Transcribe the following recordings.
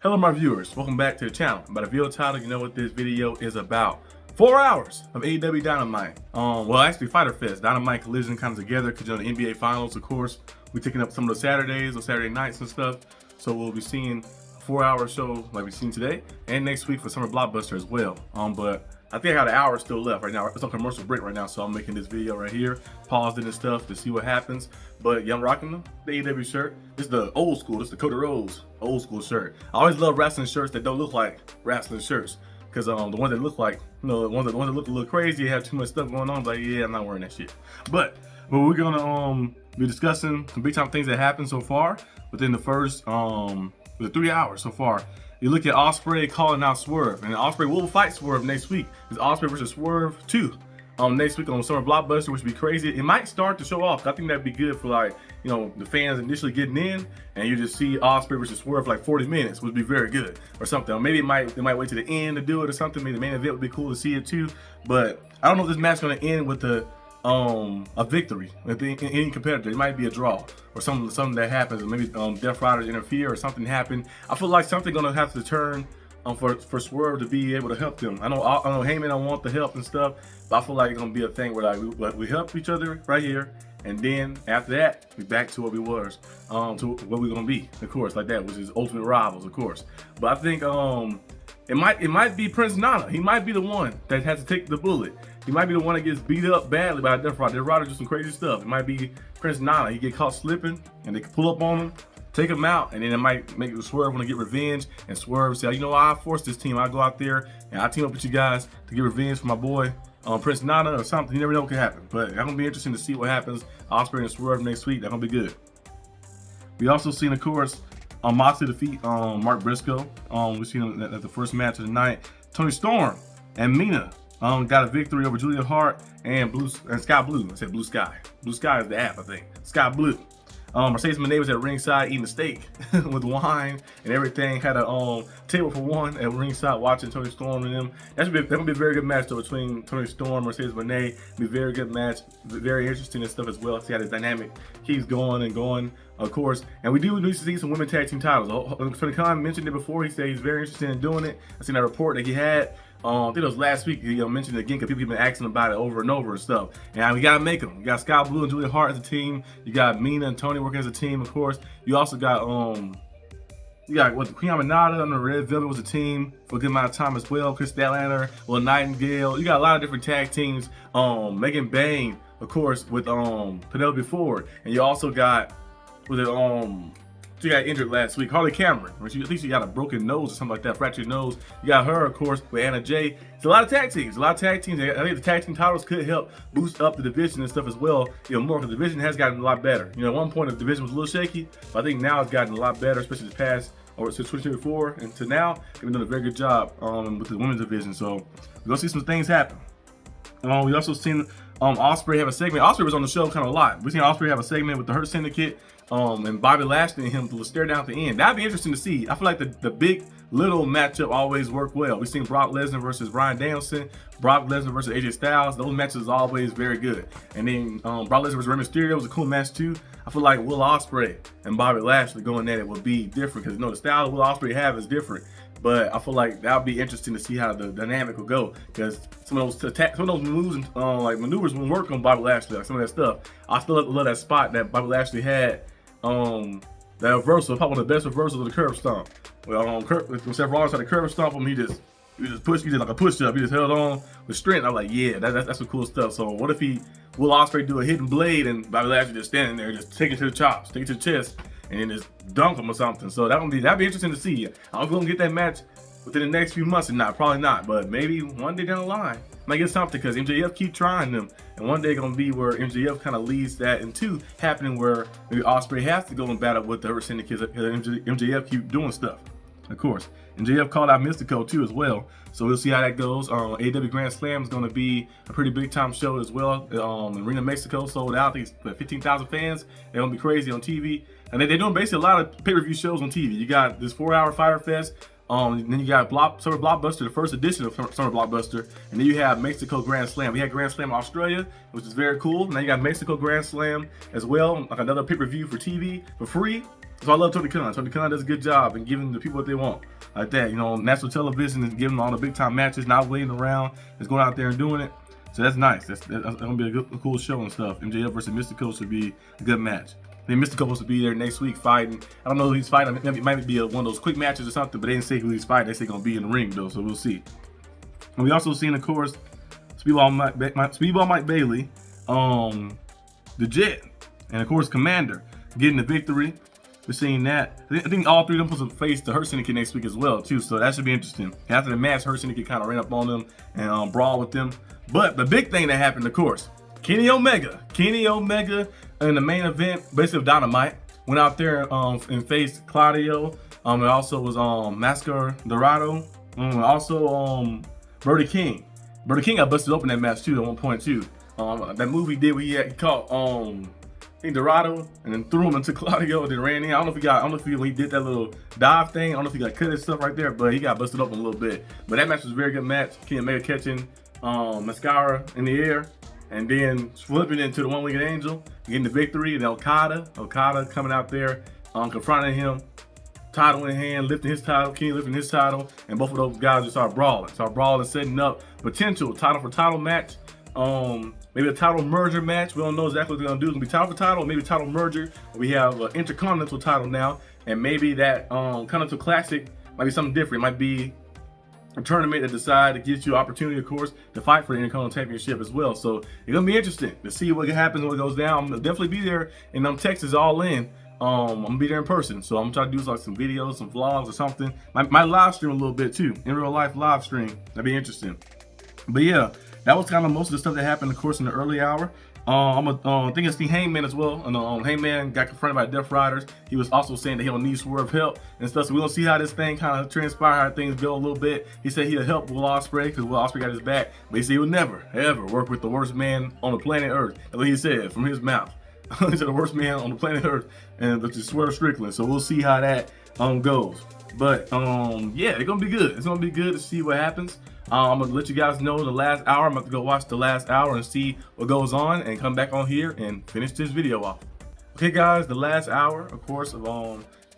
Hello my viewers, welcome back to the channel. By the video title, you know what this video is about. 4 hours of aewdynamite. Well actually Fighter Fest, Dynamite Collision kind of together because you know the NBA Finals, of course. We're taking up some of the Saturdays or Saturday nights and stuff. So we'll be seeing a 4-hour show like we've seen today and next week for Summer Blockbuster as well. But I think I got an hour still left right now. It's on commercial break right now, so I'm making this video right here, paused it and stuff to see what happens. But yeah, I'm rocking the AEW shirt. This is the old school, this is the Cody Rhodes old school shirt. I always love wrestling shirts that don't look like wrestling shirts. Because the ones that look like, you know, the ones that look a little crazy, have too much stuff going on, like, yeah, I'm not wearing that shit. But we're gonna be discussing some big time things that happened so far within the first the 3 hours so far. You look at Ospreay calling out Swerve, and Ospreay will fight Swerve next week. It's Ospreay versus Swerve 2 next week on Summer Blockbuster, which would be crazy. It might start to show off. I think that'd be good for, like, you know, the fans initially getting in, and you just see Ospreay versus Swerve for like 40 minutes, would be very good or something. Or maybe they might wait to the end to do it or something. Maybe the main event would be cool to see it too. But I don't know if this match is gonna end with a victory with any competitor. It might be a draw or something that happens, or maybe Death Riders interfere or something happen. I feel like something gonna have to turn for Swerve to be able to help them. I know Heyman don't want the help and stuff, but I feel like it's gonna be a thing where like we help each other right here, and then after that we back to what we was, to what we're gonna be, of course, like that, which is ultimate rivals, of course. But I think it might be Prince Nana. He might be the one that has to take the bullet. He might be the one that gets beat up badly by Death Rider. Death Rider do some crazy stuff. It might be Prince Nana. He get caught slipping, and they can pull up on him, take him out, and then it might make Swerve want to get revenge. And Swerve say, you know, I forced this team. I go out there and I team up with you guys to get revenge for my boy Prince Nana or something. You never know what can happen. But it's gonna be interesting to see what happens. Ospreay and Swerve next week. That's gonna be good. We also seen, of course, Moxley defeat Mark Briscoe. We seen him at the first match of the night. Toni Storm and Mina got a victory over Julia Hart and Sky Blue. I said Blue Sky. Blue Sky is the app, I think. Sky Blue. Mercedes Moné was at ringside eating a steak with wine and everything. Had a table for one at ringside watching Toni Storm and them. That's gonna be a very good match though between Toni Storm and Mercedes Moné. Be a very good match, very interesting and stuff as well. See how the dynamic keeps going and going, of course. And we do need to see some women tag team titles. Tony Khan mentioned it before. He said he's very interested in doing it. I seen that report that he had. I think it was last week. He mentioned it again because people keep been asking about it over and over and stuff. And we gotta make them. You got Sky Blue and Julia Hart as a team. You got Mina and Toni working as a team, of course. You also got what, Queen Aminata and the Red Velvet was a team for a good amount of time as well. Chris Statlander, Will Nightingale. You got a lot of different tag teams. Megan Bayne, of course, with Penelope Ford, and you also got she got injured last week, Harley Cameron. I think she got a broken nose or something like that, fractured nose. You got her, of course, with Anna Jay. It's a lot of tag teams. I think the tag team titles could help boost up the division and stuff as well. You know, more because the division has gotten a lot better. You know, at one point the division was a little shaky, but I think now it's gotten a lot better, especially this past since 2024 and to now. They've done a very good job with the women's division. So we're gonna see some things happen. We also seen Ospreay have a segment. Ospreay was on the show kind of a lot. We seen Ospreay have a segment with the Hurt Syndicate. And Bobby Lashley and him to stare down at the end. That'd be interesting to see. I feel like the big little matchup always work well. We've seen Brock Lesnar versus Bryan Danielson, Brock Lesnar versus AJ Styles. Those matches are always very good. And then Brock Lesnar versus Rey Mysterio was a cool match too. I feel like Will Ospreay and Bobby Lashley going at it would be different because, you know, the style Will Ospreay have is different. But I feel like that would be interesting to see how the dynamic will go, because some of those moves and like maneuvers will work on Bobby Lashley, like some of that stuff. I still love that spot that Bobby Lashley had. That reversal, probably one of the best reversals of the curb stomp. When Seth Rollins had a curb stomp him, he just pushed, he did like a push up. He just held on with strength. I'm like, yeah, that's some cool stuff. So what if Will Ospreay do a hidden blade and Bobby Lashley just standing there, just take it to the chops, take it to the chest, and then just dunk him or something. So that'd be interesting to see. I'm gonna get that match within the next few months, and probably not, but maybe one day down the line might get something, because MJF keep trying them, and one day gonna be where MJF kind of leads that into happening, where maybe Ospreay has to go and battle with the Hurt Syndicate because MJF keep doing stuff, of course. MJF called out Mystico too as well, so we'll see how that goes. AEW Grand Slam is gonna be a pretty big time show as well. Arena Mexico sold out. I think it's 15,000 fans. They're gonna be crazy on TV, and they're doing basically a lot of pay-per-view shows on TV. You got this 4-hour Fyter Fest. Then you got Summer Blockbuster, the first edition of Summer Blockbuster, and then you have Mexico Grand Slam. We had Grand Slam in Australia, which is very cool. Now you got Mexico Grand Slam as well, like another pay-per-view for TV for free. So I love Toni Khan. Toni Khan does a good job in giving the people what they want. Like that, you know, national television is giving them all the big time matches, not waiting around, just going out there and doing it. So that's nice. That's gonna be a cool show and stuff. MJF versus Mystico should be a good match. I think Mystico supposed to be there next week fighting. I don't know who he's fighting. It might be one of those quick matches or something, but they didn't say who he's fighting. They say gonna be in the ring though, so we'll see. And we also seen, of course, Speedball Mike Bailey, the Jet, and of course Commander getting the victory. We're seeing that. I think all three of them supposed to face the Hurt Syndicate next week as well too, so that should be interesting. After the match, Hurt Syndicate kind of ran up on them and brawl with them. But the big thing that happened, of course, Kenny Omega in the main event, basically of Dynamite, went out there and faced Claudio. It also was Mascara Dorado, also Brody King. Brody King got busted open that match too at one point too. That move he did where he caught I think Dorado and then threw him into Claudio and then ran in. I don't know if he did that little dive thing. I don't know if he got cut and stuff right there, but he got busted open a little bit. But that match was a very good match. Kenny Omega catching Mascara in the air and then flipping into the one-legged angel, getting the victory. And Okada coming out there, confronting him, title in hand, lifting his title, Kenny lifting his title, and both of those guys just start brawling, setting up potential title for title match. Maybe a title merger match. We don't know exactly what they're gonna do. It's gonna be title for title, maybe title merger. We have an Intercontinental title now, and maybe that Continental Classic might be something different. It might be a tournament that decide to get you opportunity, of course, to fight for the Intercontinental Championship as well. So it's gonna be interesting to see what happens when it goes down. I'm gonna definitely be there in Texas, all in. I'm gonna be there in person, so I'm trying to do like some videos, some vlogs or something. My live stream a little bit too, in real life live stream. That'd be interesting. But yeah, that was kind of most of the stuff that happened, of course, in the early hour. I think it's the Hangman as well. And Hangman got confronted by Death Riders. He was also saying that he don't need Swerve help and stuff. So we're gonna see how this thing kind of transpire, how things go a little bit. He said he'll help Will Ospreay because Will Ospreay got his back, but he said he would never, ever work with the worst man on the planet Earth. That's what he said from his mouth. He said the worst man on the planet Earth, and which is Swerve Strickland. So we'll see how that goes. But yeah, it's gonna be good. It's gonna be good to see what happens. I'm gonna let you guys know the last hour. I'm about to go watch the last hour and see what goes on and come back on here and finish this video off. Okay guys, the last hour, of course, of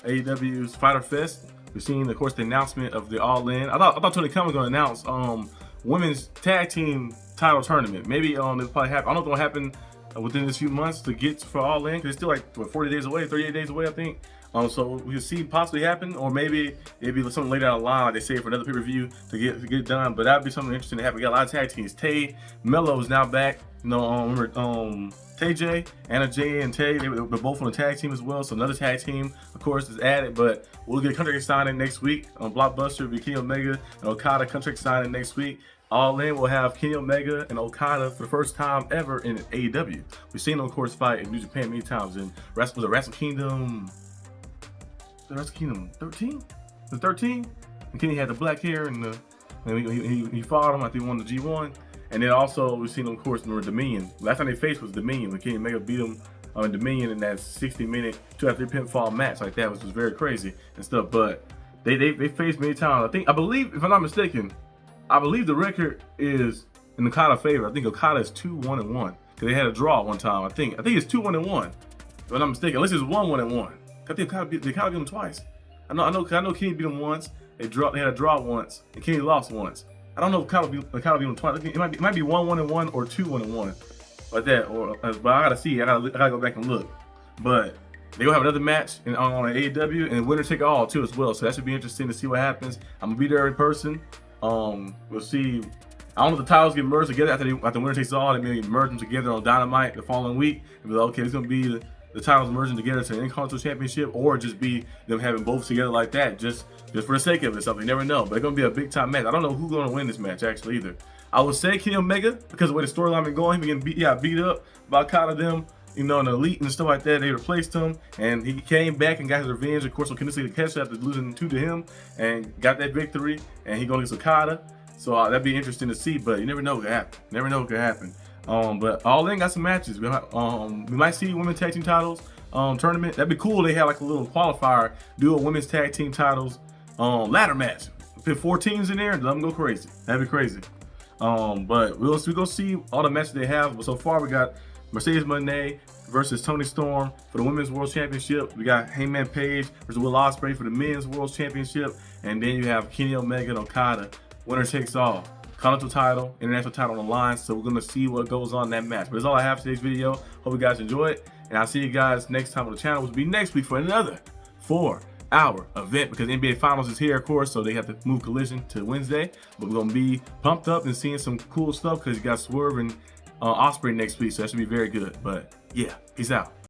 AEW's Fyter Fest. We're seeing, of course, the announcement of the All In. I thought Tony Khan was gonna announce women's tag team title tournament. Maybe it'll probably happen. I don't know what's gonna happen within this few months to get for All In, because it's still like what, 40 days away, 38 days away, I think. So we'll see possibly happen, or maybe it'd be something later down the line, like they say, for another pay-per-view to get done. But that'd be something interesting to happen. We got a lot of tag teams. Tay, Mello is now back. You know, remember Tay J, Anna J, and Tay, they're both on the tag team as well. So another tag team, of course, is added. But we'll get a contract signing next week on Blockbuster with Kenny Omega and Okada contract signing next week. All In will have Kenny Omega and Okada for the first time ever in AEW. We've seen them, of course, fight in New Japan many times in Wrestle Kingdom. The Wrestle Kingdom 13? The 13? And Kenny had the black hair and he fought him. I think he won the G1. And then also we've seen him, of course, in Dominion. Last time they faced was Dominion when Kenny Omega beat him on Dominion in that 60-minute 2-3 pinfall match like that, which was very crazy and stuff. But they faced many times. I believe, if I'm not mistaken, I believe the record is in Okada's favor. I think Okada is 2-1-1 because they had a draw one time. I think it's 2-1-1. If I'm not mistaken, unless it's 1-1-1. I think they beat him twice. I know Kenny beat him once. They had a draw once, and Kenny lost once. I don't know if Okada beat him twice. It might be 1-1-1 or 2-1-1, like that. But I gotta see. I gotta go back and look. But they gonna have another match on AEW, and winner take all too as well. So that should be interesting to see what happens. I'm gonna be there in person. We'll see. I don't know if the titles get merged together after winner takes all. They maybe merge them together on Dynamite the following week. And be like, okay, it's gonna be the titles merging together to an Intercontinental Championship, or just be them having both together like that, just for the sake of it. Something you never know. But it's gonna be a big time match. I don't know who's gonna win this match actually either. I would say Kenny Omega because of the way the storyline been going. He been getting beat up by Okada them, you know, and the Elite and stuff like that. They replaced him, and he came back and got his revenge. Of course, on Kenny Omega after losing 2 to him, and got that victory. And he going against Okada. So that'd be interesting to see. But you never know what could happen. Never know what could happen. But All In got some matches. We might see women's tag team titles tournament. That'd be cool. They had like a little qualifier, do a women's tag team titles ladder match. Put 4 teams in there and let them go crazy. That'd be crazy. But we'll go see all the matches they have. But so far we got Mercedes Moné versus Toni Storm for the Women's World Championship. We got Hangman Page versus Will Ospreay for the Men's World Championship. And then you have Kenny Omega and Okada. Winner takes all. Continental title, international title on the line. So we're going to see what goes on in that match. But that's all I have for today's video. Hope you guys enjoy it. And I'll see you guys next time on the channel, which will be next week for another 4-hour event, because NBA Finals is here, of course, so they have to move Collision to Wednesday. But we're going to be pumped up and seeing some cool stuff because you got Swerve and Ospreay next week, so that should be very good. But yeah, peace out.